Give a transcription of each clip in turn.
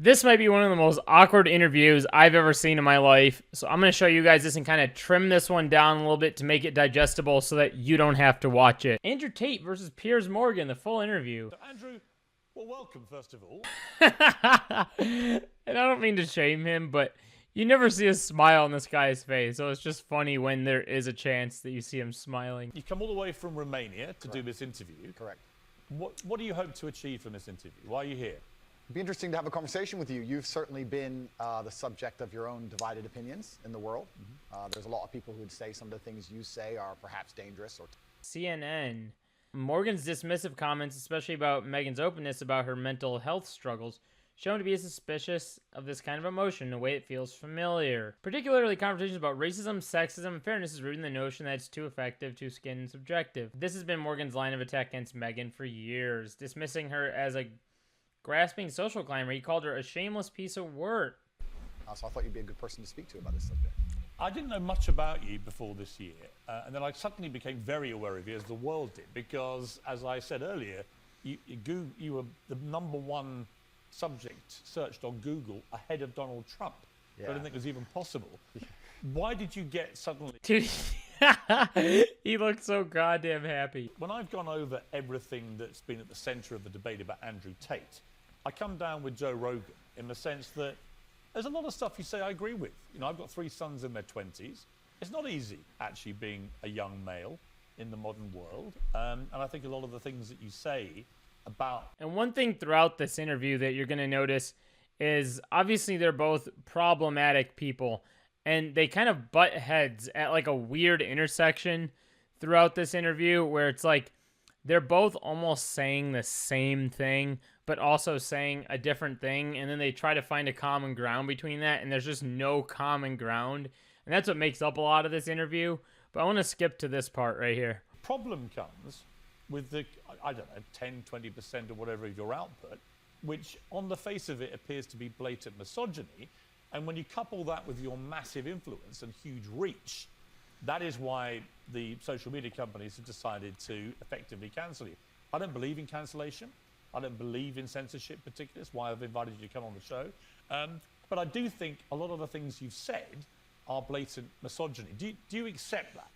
This might be one of the most awkward interviews I've ever seen in my life. So I'm going to show you guys this and kind of trim this one down a little bit to make it digestible so that you don't have to watch it. Andrew Tate versus Piers Morgan, the full interview. So Andrew, well, welcome, first of all. And I don't mean to shame him, but you never see a smile on this guy's face. So it's just funny when there is a chance that you see him smiling. You've come all the way from Romania to do this interview. Correct. What do you hope to achieve from this interview? Why are you here? It'd be interesting to have a conversation with you. You've certainly been the subject of your own divided opinions in the world. There's a lot of people who would say some of the things you say are perhaps dangerous or... CNN. Morgan's dismissive comments, especially about Meghan's openness about her mental health struggles, shown to be suspicious of this kind of emotion in a way it feels familiar. Particularly conversations about racism, sexism, and fairness is rooted in the notion that it's too effective, too skin and subjective. This has been Morgan's line of attack against Meghan for years, dismissing her as a grasping social climber. He called her a shameless piece of work. So I thought you'd be a good person to speak to about this subject. I didn't know much about you before this year, and then I suddenly became very aware of you, as the world did, because, as I said earlier, you were the #1 subject searched on Google ahead of Donald Trump. Yeah. I didn't think it was even possible. Why did you get suddenly... Dude, he looked so goddamn happy. When I've gone over everything that's been at the centre of the debate about Andrew Tate, I come down with Joe Rogan in the sense that there's a lot of stuff you say I agree with. You know, I've got 3 sons in their 20s. It's not easy, actually, being a young male in the modern world. And I think a lot of the things that you say about... And one thing throughout this interview that you're going to notice is, obviously, they're both problematic people. And they kind of butt heads at, like, a weird intersection throughout this interview where it's like they're both almost saying the same thing, but also saying a different thing. And then they try to find a common ground between that, and there's just no common ground. And that's what makes up a lot of this interview. But I want to skip to this part right here. Problem comes with the, I don't know, 10, 20% or whatever of your output, which on the face of it appears to be blatant misogyny. And when you couple that with your massive influence and huge reach, that is why the social media companies have decided to effectively cancel you. I don't believe in cancellation. I don't believe in censorship particularly. That's why I've invited you to come on the show. But I do think a lot of the things you've said are blatant misogyny. Do you accept that?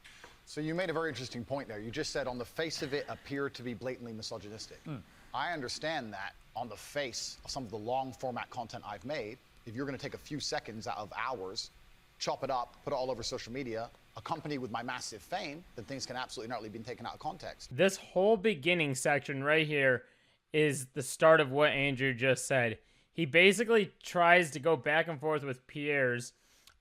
So you made a very interesting point there. You just said on the face of it appear to be blatantly misogynistic. I understand that on the face of some of the long format content I've made, if you're going to take a few seconds out of hours, chop it up, put it all over social media, accompanied with my massive fame, then things can absolutely not be taken out of context. This whole beginning section right here is the start of what Andrew just said. He basically tries to go back and forth with Piers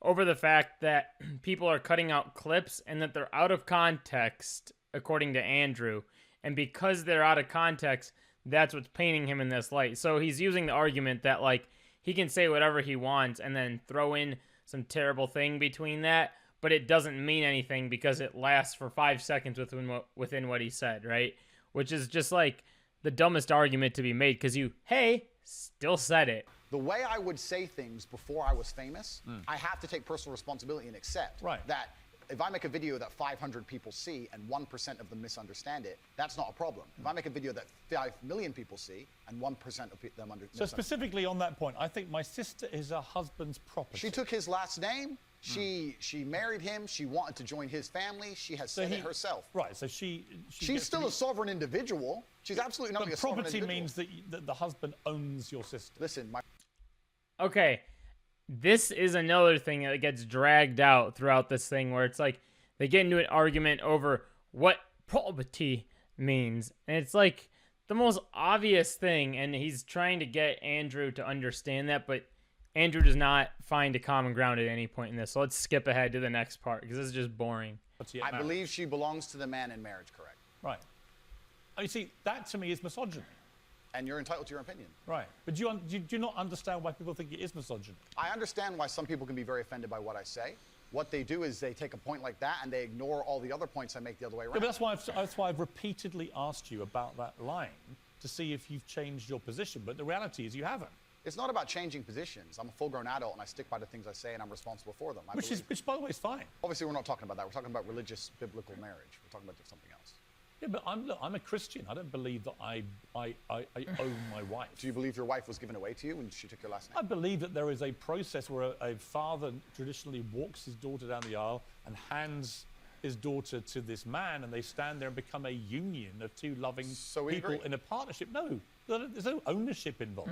over the fact that people are cutting out clips and that they're out of context, according to Andrew. And because they're out of context, that's what's painting him in this light. So he's using the argument that, like, he can say whatever he wants and then throw in some terrible thing between that, but it doesn't mean anything because it lasts for 5 seconds within what he said, right? Which is just like the dumbest argument to be made because you, hey, still said it. The way I would say things before I was famous, I have to take personal responsibility and accept that if I make a video that 500 people see and 1% of them misunderstand it, that's not a problem. If I make a video that 5 million people see and 1% of them understand. So specifically on that point, I think my sister is her husband's property. She took his last name. She married him. She wanted to join his family. She has said it herself. Right. So she's still a sovereign individual. She's absolutely not a sovereign individual. Property means that the husband owns your sister. Listen, Okay. This is another thing that gets dragged out throughout this thing where it's like they get into an argument over what property means. And it's like the most obvious thing. And he's trying to get Andrew to understand that. But Andrew does not find a common ground at any point in this. So let's skip ahead to the next part because this is just boring. I believe she belongs to the man in marriage, correct? Right. Oh, you see, that to me is misogyny. And you're entitled to your opinion. Right. But do you not understand why people think it is misogyny? I understand why some people can be very offended by what I say. What they do is they take a point like that and they ignore all the other points I make the other way around. Yeah, but that's why I've repeatedly asked you about that line to see if you've changed your position. But the reality is you haven't. It's not about changing positions. I'm a full-grown adult and I stick by the things I say and I'm responsible for them. Which, by the way, is fine. Obviously, we're not talking about that. We're talking about religious, biblical marriage. We're talking about something else. Yeah, but I'm a Christian. I don't believe that I own my wife. Do you believe your wife was given away to you when she took your last name? I believe that there is a process where a father traditionally walks his daughter down the aisle and hands his daughter to this man, and they stand there and become a union of two loving people in a partnership. No, there's no ownership involved.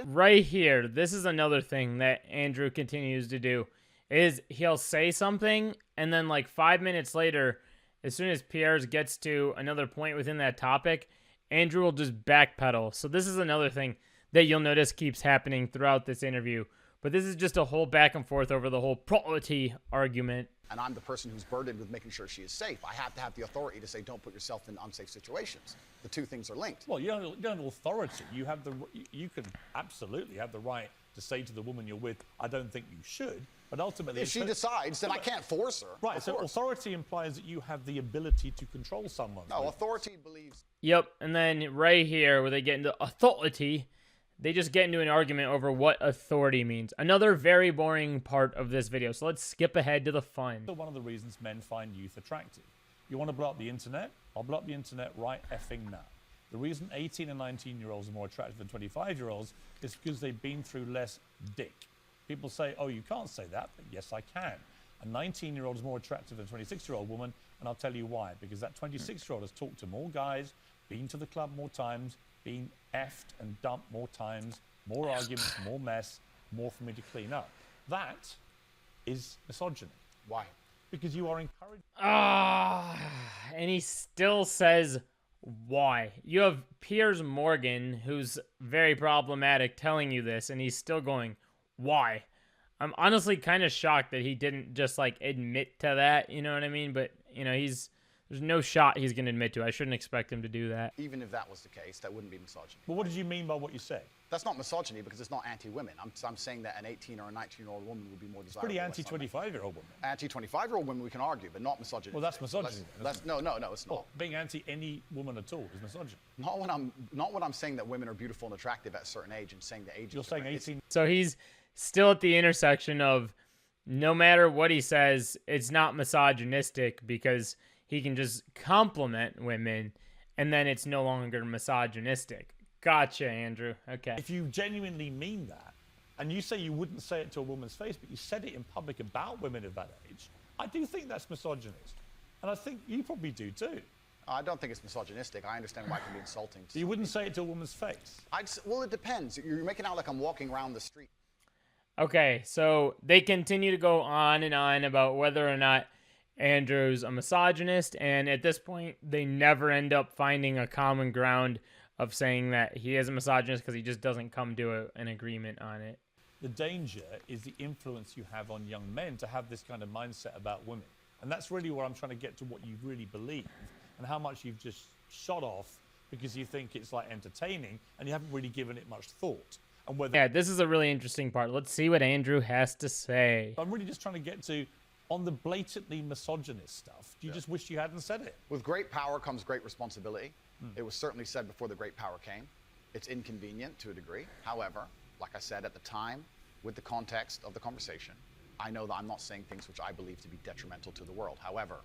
Right here, this is another thing that Andrew continues to do, is he'll say something, and then like 5 minutes later, as soon as Piers gets to another point within that topic, Andrew will just backpedal. So this is another thing that you'll notice keeps happening throughout this interview. But this is just a whole back and forth over the whole property argument. And I'm the person who's burdened with making sure she is safe. I have to have the authority to say, don't put yourself in unsafe situations. The two things are linked. Well, you don't have authority. You can absolutely have the right to say to the woman you're with, I don't think you should. But ultimately, if she decides, then I can't force her. Right, so authority implies that you have the ability to control someone. No, authority believes... Yep, and then right here, where they get into authority, they just get into an argument over what authority means. Another very boring part of this video, so let's skip ahead to the fun. One of the reasons men find youth attractive. You want to blow up the internet? I'll blow up the internet right effing now. The reason 18 and 19-year-olds are more attractive than 25-year-olds is because they've been through less dick. People say, oh, you can't say that, but yes, I can. A 19-year-old is more attractive than a 26-year-old woman, and I'll tell you why. Because that 26-year-old has talked to more guys, been to the club more times, been effed and dumped more times, more arguments, more mess, more for me to clean up. That is misogyny. Why? Because you are encouraged. And he still says why. You have Piers Morgan, who's very problematic, telling you this, and he's still going, why? I'm honestly kind of shocked that he didn't just like admit to that, you know what I mean? But, you know, there's no shot he's going to admit to. I shouldn't expect him to do that. Even if that was the case, that wouldn't be misogyny. But what did you mean by what you said? That's not misogyny because it's not anti-women. I'm saying that an 18 or a 19-year-old woman would be more desirable. Pretty anti-25-year-old woman. Anti-25-year-old women we can argue, but not misogyny. Well, that's misogyny. No, it's not. Well, being anti any woman at all is misogyny. Not when I'm saying that women are beautiful and attractive at a certain age and saying the age. You're saying 18. So he's still at the intersection of no matter what he says, it's not misogynistic because he can just compliment women and then it's no longer misogynistic. Gotcha, Andrew. Okay. If you genuinely mean that, and you say you wouldn't say it to a woman's face, but you said it in public about women of that age, I do think that's misogynist. And I think you probably do too. I don't think it's misogynistic. I understand why it can be insulting. You wouldn't say it to a woman's face? Well, it depends. You're making out like I'm walking around the street. Okay, so they continue to go on and on about whether or not Andrew's a misogynist, and at this point, they never end up finding a common ground of saying that he is a misogynist because he just doesn't come to an agreement on it. The danger is the influence you have on young men to have this kind of mindset about women. And that's really where I'm trying to get to what you really believe and how much you've just shot off because you think it's like entertaining and you haven't really given it much thought. And whether yeah, this is a really interesting part. Let's see what Andrew has to say. I'm really just trying to get to, on the blatantly misogynist stuff, do you just wish you hadn't said it? With great power comes great responsibility. It was certainly said before the great power came. It's inconvenient to a degree. However, like I said at the time, with the context of the conversation, I know that I'm not saying things which I believe to be detrimental to the world. However,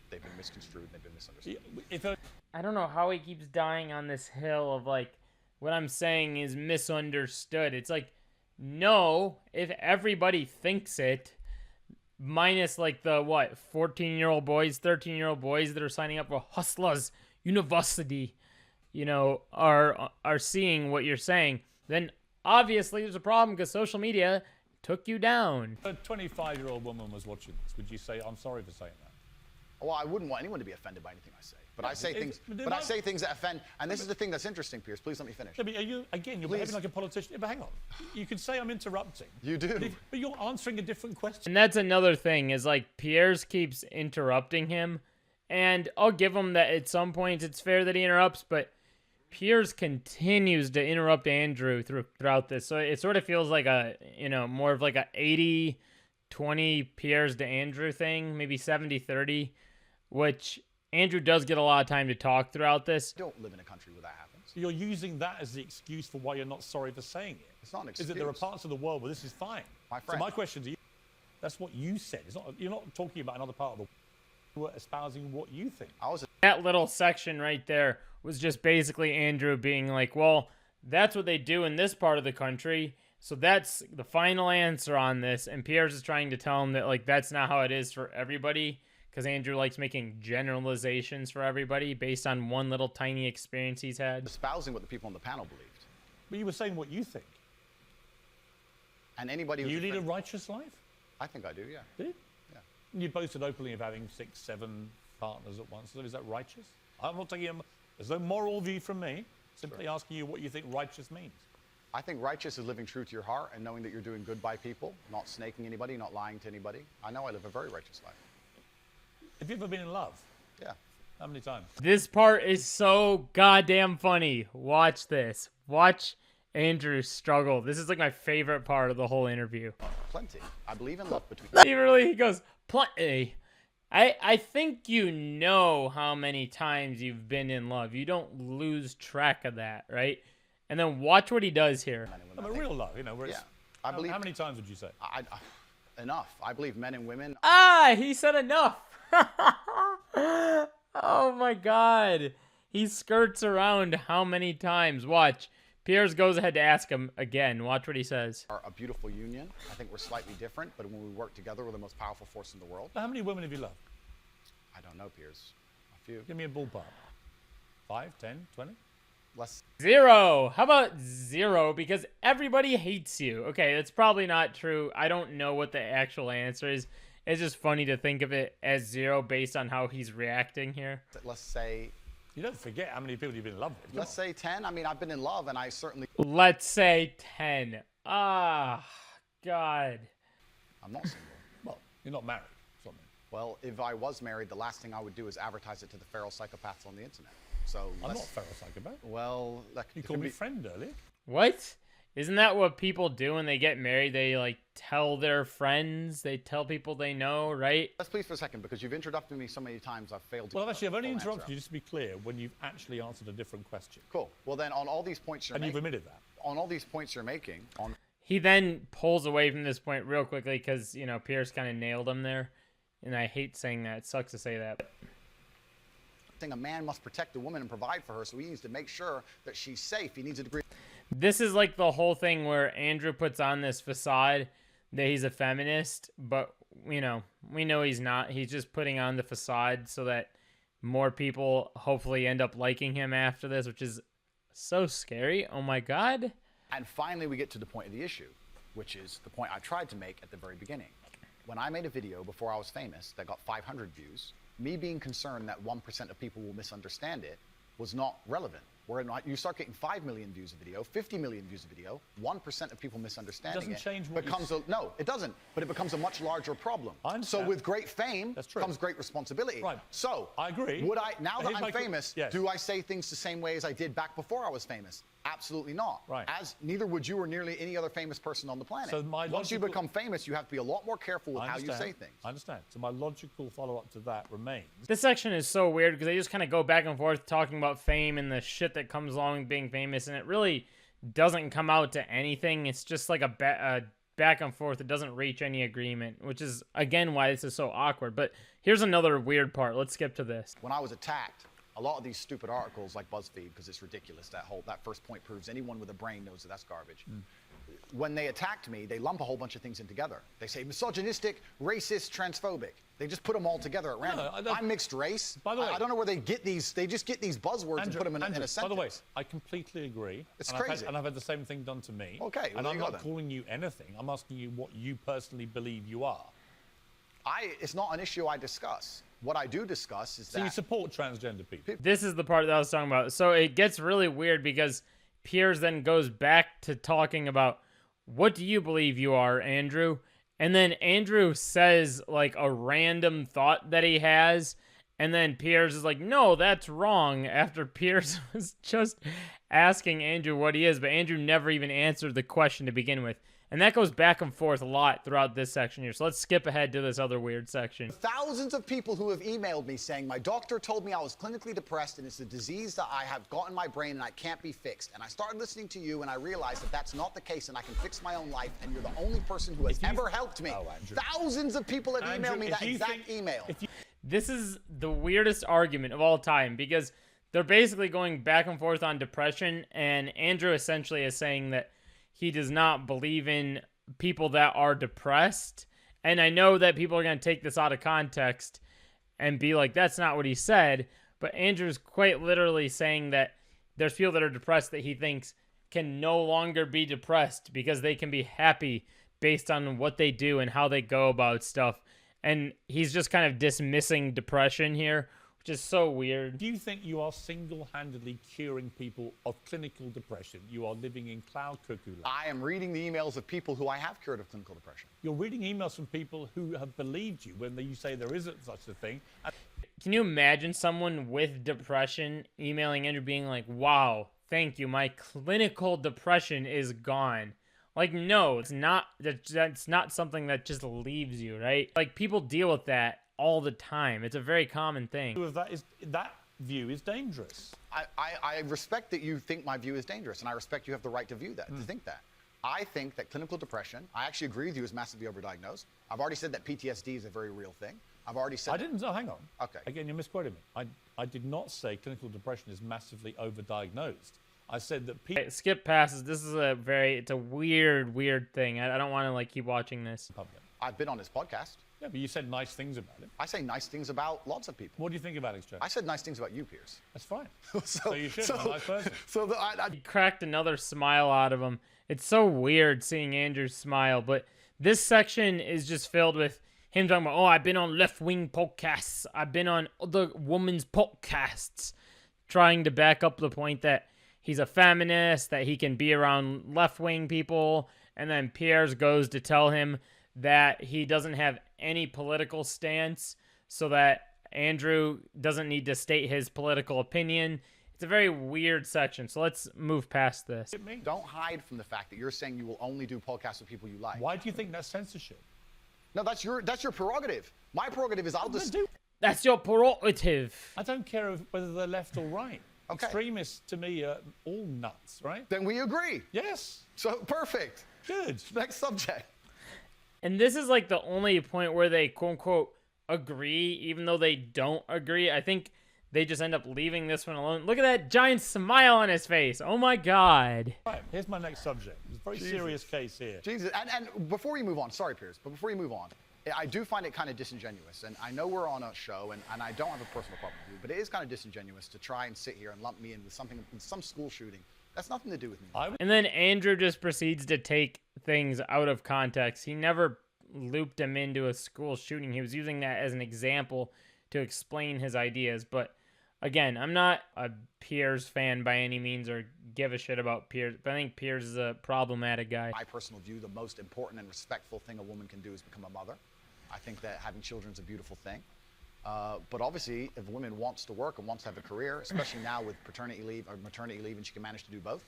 they've been misconstrued and they've been misunderstood. I don't know how he keeps dying on this hill of like, what I'm saying is misunderstood. It's like, no, if everybody thinks it, minus like the, 14-year-old boys, 13-year-old boys that are signing up for Hustlers University, are seeing what you're saying, then obviously there's a problem because social media took you down. If a 25-year-old woman was watching this, would you say, I'm sorry for saying that? Well, I wouldn't want anyone to be offended by anything I say. But I say things that offend. And this is the thing that's interesting, Piers. Please let me finish. Yeah, but you're behaving like a politician. Yeah, but hang on. You can say I'm interrupting. You do. But you're answering a different question. And that's another thing is like Piers keeps interrupting him. And I'll give him that at some points it's fair that he interrupts, but Piers continues to interrupt Andrew throughout this. So it sort of feels like more of like a 80-20 Piers to Andrew thing, maybe 70-30, which Andrew does get a lot of time to talk throughout this. Don't live in a country where that happens. So you're using that as the excuse for why you're not sorry for saying it. It's not an excuse. Is that there are parts of the world where this is fine. My friend. So my question to you, that's what you said. You're not talking about another part of the world. You were espousing what you think. That little section right there was just basically Andrew being like, well, that's what they do in this part of the country. So that's the final answer on this. And Piers is trying to tell him that, like, that's not how it is for everybody. Because Andrew likes making generalizations for everybody based on one little tiny experience he's had. Espousing what the people on the panel believed. But you were saying what you think. And anybody who's You lead a righteous life? I think I do, yeah. Do you? Yeah. You boasted openly of having 6, 7 partners at once. So is that righteous? I'm not taking there's no moral view from me. Simply asking you what you think righteous means. I think righteous is living true to your heart and knowing that you're doing good by people, not snaking anybody, not lying to anybody. I know I live a very righteous life. Have you ever been in love? Yeah. How many times? This part is so goddamn funny. Watch this. Watch Andrew struggle. This is like my favorite part of the whole interview. Plenty. I believe in love between He goes, plenty. I think you know how many times you've been in love. You don't lose track of that, right? And then watch what he does here. I mean, real love, you know, where it's... Yeah. I believe... How many times would you say? Enough. I believe men and women... He said enough. Oh my God. He skirts around how many times. Watch. Piers goes ahead to ask him again. Watch what he says. ...are a beautiful union. I think we're slightly different, but when we work together, we're the most powerful force in the world. How many women have you loved? I don't know, Piers. A few. Give me a ballpark. 5, 10, 20? Less. 0. How about 0? Because everybody hates you. Okay, that's probably not true. I don't know what the actual answer is. It's just funny to think of it as 0 based on how he's reacting here. Let's say... You don't forget how many people you've been in love with. Let's say 10. I mean, I've been in love, and I certainly... Let's say 10. God. I'm not single. Well, you're not married. Something. Well, if I was married, the last thing I would do is advertise it to the feral psychopaths on the internet. So I'm not a feral psychopath. Well, like, You called me friend earlier. What? Isn't that what people do when they get married? They, like, tell their friends. They tell people they know, right? Let's please for a second, because you've interrupted me so many times, I've failed to... Well, actually, I've only full interrupted answer. you, just to be clear, when you've actually answered a different question. Cool. Well, then, on all these points you're And you've making... admitted that. On all these points you're making, on... He then pulls away from this point real quickly because, you know, Piers kind of nailed him there. And I hate saying that. It sucks to say that. Thing a man must protect the woman and provide for her, so he needs to make sure that she's safe. He needs a degree... This is like the whole thing where Andrew puts on this facade that he's a feminist, but, you know, we know he's not. He's just putting on the facade so that more people hopefully end up liking him after this, which is so scary. Oh my God. And finally, we get to the point of the issue, which is the point I tried to make at the very beginning. When I made a video before I was famous that got 500 views, me being concerned that 1% of people will misunderstand it was not relevant. Where you start getting 5 million views a video, 50 million views a video, 1% of people misunderstanding Doesn't change what becomes no, it doesn't. But it becomes a much larger problem. I understand. So with great fame That's true. comes great responsibility. Right. So I agree. Would I now that Here's my I'm famous? yes. Do I say things the same way as I did back before I was famous? Absolutely not. Right. As neither would you or nearly any other famous person on the planet. So my Once you logical- become famous, you have to be a lot more careful with how you say things. I understand. So my logical follow-up to that remains. This section is so weird because they just kind of go back and forth talking about fame and the shit that comes along with being famous, and it really doesn't come out to anything. It's just like a back and forth. It doesn't reach any agreement, which is, again, why this is so awkward. But here's another weird part. Let's skip to this. When I was attacked, a lot of these stupid articles like BuzzFeed, because it's ridiculous, that first point proves anyone with a brain knows that that's garbage. When they attacked me, they lump a whole bunch of things in together. They say misogynistic, racist, transphobic. They just put them all together at random. I'm mixed race. By the way, I don't know where they get these. They just get these buzzwords and put them in a sentence. By the way, I completely agree. It's and crazy. I've had the same thing done to me. Okay, well, and there I'm you go not then. calling you anything. I'm asking you what you personally believe you are. It's not an issue I discuss. What I do discuss is So you that support transgender people. This is the part that I was talking about. So it gets really weird because Piers then goes back to talking about, what do you believe you are, Andrew? And then Andrew says like a random thought that he has. And then Piers is like, no, that's wrong. After Piers was just asking Andrew what he is. But Andrew never even answered the question to begin with. And that goes back and forth a lot throughout this section here. So let's skip ahead to this other weird section. thousands of people who have emailed me saying, my doctor told me I was clinically depressed and it's a disease that I have got in my brain and I can't be fixed. And I started listening to you and I realized that that's not the case and I can fix my own life and you're the only person who has ever helped me. Oh, Andrew. Thousands of people have Andrew, emailed me if that you exact think- email. This is the weirdest argument of all time because they're basically going back and forth on depression, and Andrew essentially is saying that he does not believe in people that are depressed. And I know that people are going to take this out of context and be like, that's not what he said. But Andrew's quite literally saying that there's people that are depressed that he thinks can no longer be depressed because they can be happy based on what they do and how they go about stuff. And he's just kind of dismissing depression here, which is so weird. Do you think you are single-handedly curing people of clinical depression? You are living in cloud cuckoo land. I am reading the emails of people who I have cured of clinical depression. You're reading emails from people who have believed you when you say there isn't such a thing. Can you imagine someone with depression emailing Andrew being like, wow, thank you, my clinical depression is gone? Like, no, it's not. That's not something that just leaves you, right? Like, people deal with that all the time. It's a very common thing. That view is dangerous. I respect that you think my view is dangerous, and I respect you have the right to view that, to think that. I think that clinical depression, I actually agree with you, is massively overdiagnosed. I've already said that PTSD is a very real thing. I've already said hang on. Okay. Again, you're misquoting me. I did not say clinical depression is massively overdiagnosed. I said that people... Skip passes. This is it's a weird thing. I don't want to, like, keep watching this. I've been on this podcast. Yeah, but you said nice things about him. I say nice things about lots of people. What do you think of Alex Jones? I said nice things about you, Piers. That's fine. So you should. I'm a nice person. He cracked another smile out of him. It's so weird seeing Andrew smile, but this section is just filled with him talking about, oh, I've been on left-wing podcasts. I've been on other women's podcasts, trying to back up the point that he's a feminist, that he can be around left-wing people, and then Piers goes to tell him that he doesn't have any political stance, so that Andrew doesn't need to state his political opinion. It's a very weird section, so let's move past this. Don't hide from the fact that you're saying you will only do podcasts with people you like. Why do you think that's censorship? No, that's your prerogative. My prerogative is I'll just... That's your prerogative. I don't care whether they're left or right. Okay. Extremists, to me, are all nuts, right? Then we agree. Yes. So, perfect. Good. Next subject. And this is like the only point where they quote-unquote agree, even though they don't agree. I think they just end up leaving this one alone. Look at that giant smile on his face. Oh my God. Right, here's my next subject. It's a very serious case here. Jesus. And before we move on, sorry, Piers, but before you move on, I do find it kind of disingenuous. And I know we're on a show, and I don't have a personal problem with you, but it is kind of disingenuous to try and sit here and lump me in with some school shooting. That's nothing to do with me. And then Andrew just proceeds to take things out of context. He never looped him into a school shooting. He was using that as an example to explain his ideas. But again, I'm not a Piers fan by any means or give a shit about Piers, but I think Piers is a problematic guy. My personal view, the most important and respectful thing a woman can do is become a mother. I think that having children is a beautiful thing. But obviously, if a woman wants to work and wants to have a career, especially now with paternity leave or maternity leave, and she can manage to do both,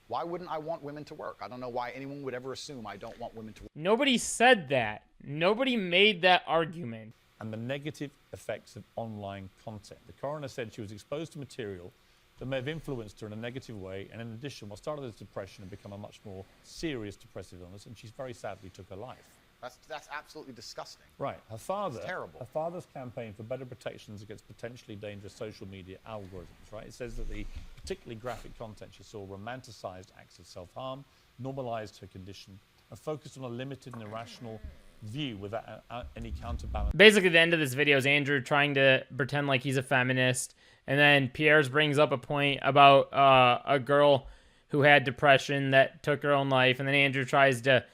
why wouldn't I want women to work? I don't know why anyone would ever assume I don't want women to work. Nobody said that. Nobody made that argument. And the negative effects of online content. The coroner said she was exposed to material that may have influenced her in a negative way, and in addition, what started as depression and become a much more serious depressive illness, and she very sadly took her life. That's absolutely disgusting. Right. Her father. It's terrible. Her father's campaign for better protections against potentially dangerous social media algorithms. Right. It says that the particularly graphic content she saw romanticized acts of self-harm, normalized her condition, and focused on a limited and irrational view without any counterbalance. Basically, the end of this video is Andrew trying to pretend like he's a feminist, and then Piers brings up a point about a girl who had depression that took her own life, and then Andrew tries to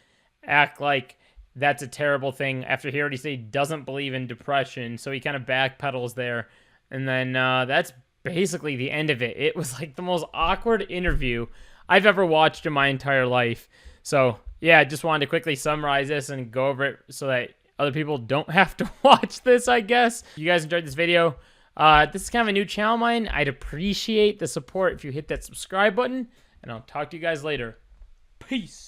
act like that's a terrible thing after he already said he doesn't believe in depression, so he kind of backpedals there, and then that's basically the end of it. It was like the most awkward interview I've ever watched in my entire life. So yeah, I just wanted to quickly summarize this and go over it so that other people don't have to watch this, I guess. If you guys enjoyed this video, this is kind of a new channel of mine. I'd appreciate the support if you hit that subscribe button, and I'll talk to you guys later. Peace.